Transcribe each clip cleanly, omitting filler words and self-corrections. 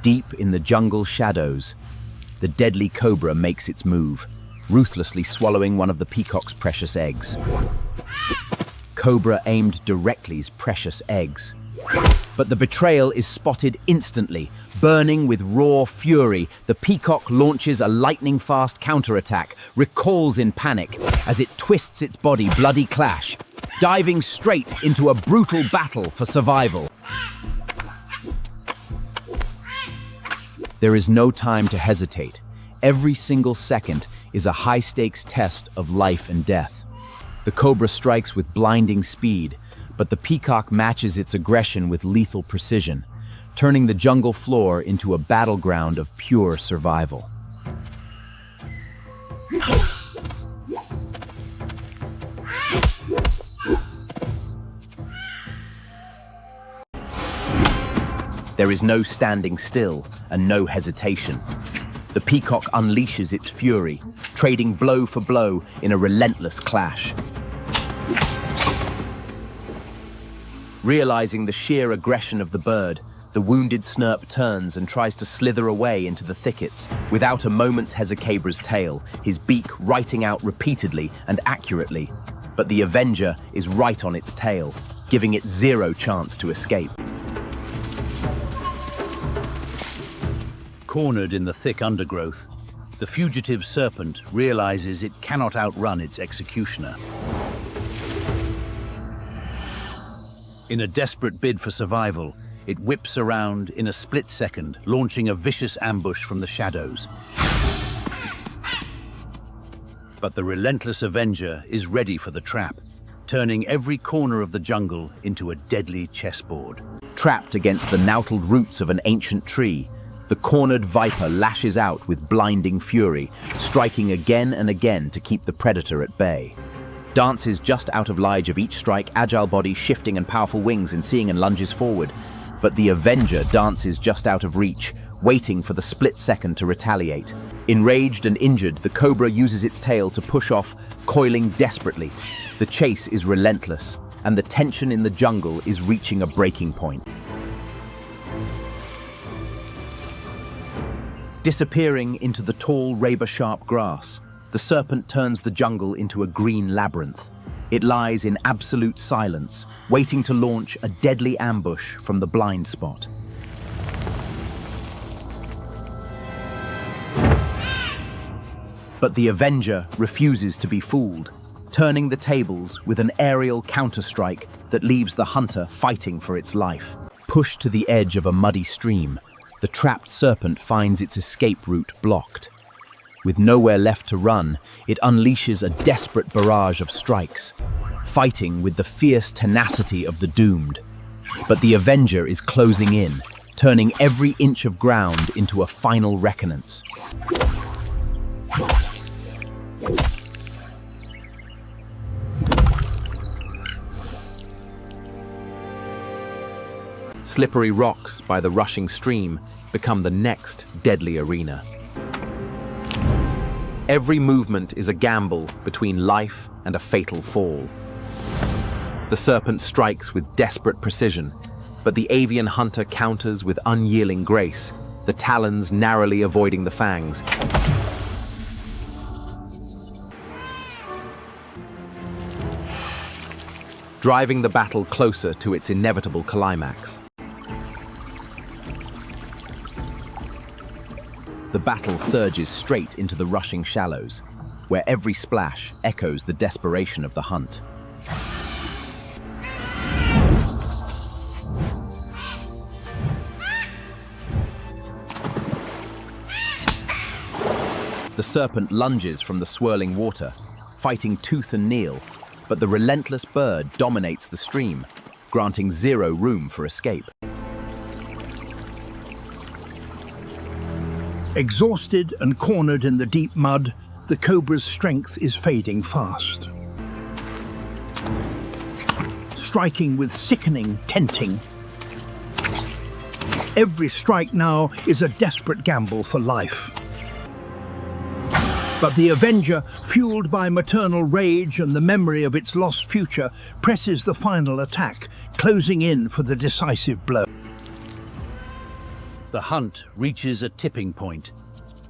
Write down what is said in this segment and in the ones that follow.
Deep in the jungle shadows, the deadly cobra makes its move, ruthlessly swallowing one of the peacock's precious eggs. Cobra aimed directly's precious eggs. But the betrayal is spotted instantly. Burning with raw fury, the peacock launches a lightning-fast counterattack, recoils in panic as it twists its body bloody clash, diving straight into a brutal battle for survival. There is no time to hesitate. Every single second is a high-stakes test of life and death. The cobra strikes with blinding speed, but the peacock matches its aggression with lethal precision, turning the jungle floor into a battleground of pure survival. There is no standing still and no hesitation. The peacock unleashes its fury, trading blow for blow in a relentless clash. Realizing the sheer aggression of the bird, the wounded snurp turns and tries to slither away into the thickets, without a moment's hesicabra's tail, his beak writing out repeatedly and accurately. But the avenger is right on its tail, giving it zero chance to escape. Cornered in the thick undergrowth, the fugitive serpent realizes it cannot outrun its executioner. In a desperate bid for survival, it whips around in a split second, launching a vicious ambush from the shadows. But the relentless avenger is ready for the trap, turning every corner of the jungle into a deadly chessboard. Trapped against the knoutled roots of an ancient tree, the cornered viper lashes out with blinding fury, striking again and again to keep the predator at bay. Dances just out of line of each strike, agile body shifting and powerful wings in seeing and lunges forward. But the avenger dances just out of reach, waiting for the split second to retaliate. Enraged and injured, the cobra uses its tail to push off, coiling desperately. The chase is relentless, and the tension in the jungle is reaching a breaking point. Disappearing into the tall, razor-sharp grass, the serpent turns the jungle into a green labyrinth. It lies in absolute silence, waiting to launch a deadly ambush from the blind spot. But the avenger refuses to be fooled, turning the tables with an aerial counterstrike that leaves the hunter fighting for its life. Pushed to the edge of a muddy stream, the trapped serpent finds its escape route blocked. With nowhere left to run, it unleashes a desperate barrage of strikes, fighting with the fierce tenacity of the doomed. But the avenger is closing in, turning every inch of ground into a final reckonance. Slippery rocks by the rushing stream become the next deadly arena. Every movement is a gamble between life and a fatal fall. The serpent strikes with desperate precision, but the avian hunter counters with unyielding grace, the talons narrowly avoiding the fangs. Driving the battle closer to its inevitable climax. The battle surges straight into the rushing shallows, where every splash echoes the desperation of the hunt. The serpent lunges from the swirling water, fighting tooth and nail, but the relentless bird dominates the stream, granting zero room for escape. Exhausted and cornered in the deep mud, the cobra's strength is fading fast. Striking with sickening tenting. Every strike now is a desperate gamble for life. But the avenger, fueled by maternal rage and the memory of its lost future, presses the final attack, closing in for the decisive blow. The hunt reaches a tipping point.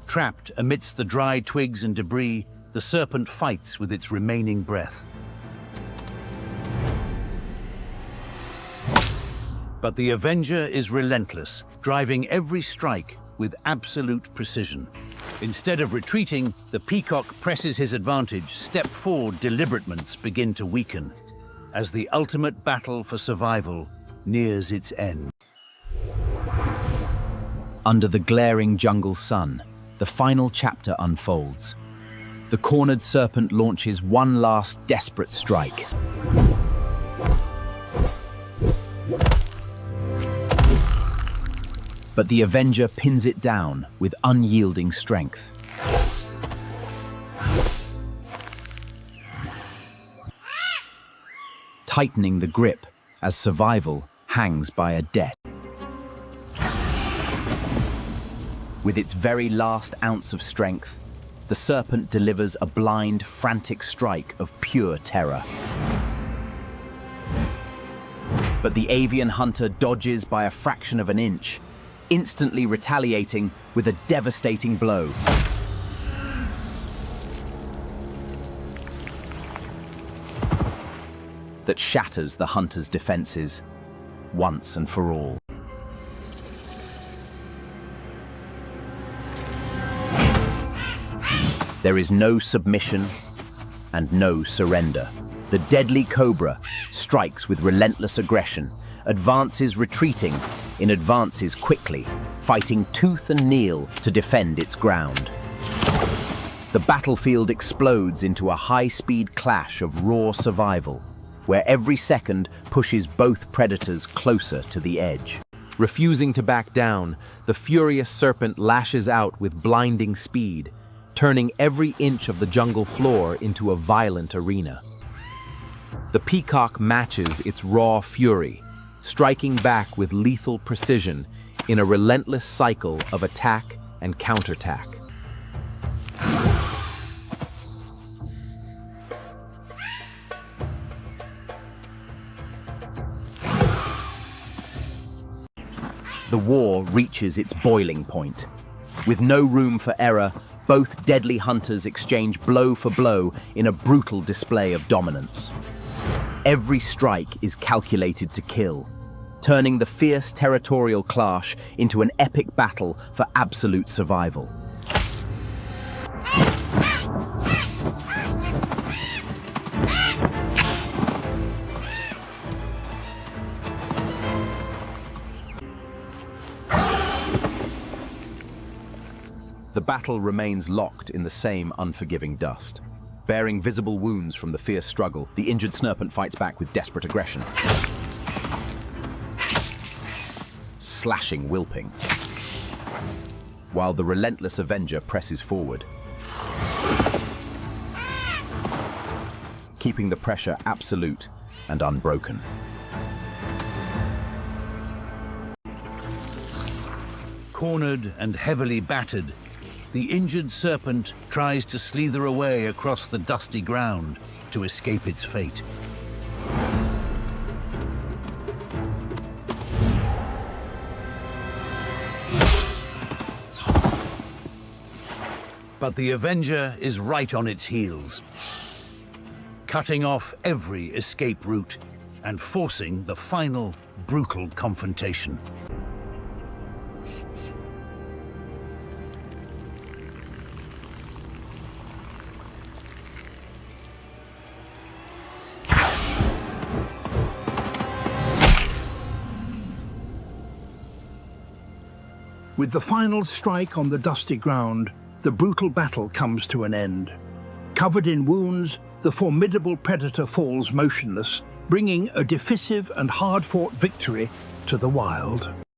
Trapped amidst the dry twigs and debris, the serpent fights with its remaining breath. But the Avenger is relentless, driving every strike with absolute precision. Instead of retreating, the Peacock presses his advantage. Step forward deliberatements begin to weaken as the ultimate battle for survival nears its end. Under the glaring jungle sun, the final chapter unfolds. The cornered serpent launches one last desperate strike. But the Avenger pins it down with unyielding strength. Tightening the grip as survival hangs by a debt. With its very last ounce of strength, the serpent delivers a blind, frantic strike of pure terror. But the avian hunter dodges by a fraction of an inch, instantly retaliating with a devastating blow. That shatters the hunter's defenses once and for all. There is no submission and no surrender. The deadly Cobra strikes with relentless aggression, advances retreating in advances quickly, fighting tooth and nail to defend its ground. The battlefield explodes into a high-speed clash of raw survival, where every second pushes both predators closer to the edge. Refusing to back down, the furious serpent lashes out with blinding speed, turning every inch of the jungle floor into a violent arena. The Peacock matches its raw fury, striking back with lethal precision in a relentless cycle of attack and counterattack. The war reaches its boiling point. With no room for error, both deadly hunters exchange blow for blow in a brutal display of dominance. Every strike is calculated to kill, turning the fierce territorial clash into an epic battle for absolute survival. The battle remains locked in the same unforgiving dust. Bearing visible wounds from the fierce struggle, the injured serpent fights back with desperate aggression. Slashing Wilping, while the relentless Avenger presses forward, keeping the pressure absolute and unbroken. Cornered and heavily battered, the injured serpent tries to slither away across the dusty ground to escape its fate. But the Avenger is right on its heels, cutting off every escape route and forcing the final brutal confrontation. With the final strike on the dusty ground, the brutal battle comes to an end. Covered in wounds, the formidable predator falls motionless, bringing a decisive and hard-fought victory to the wild.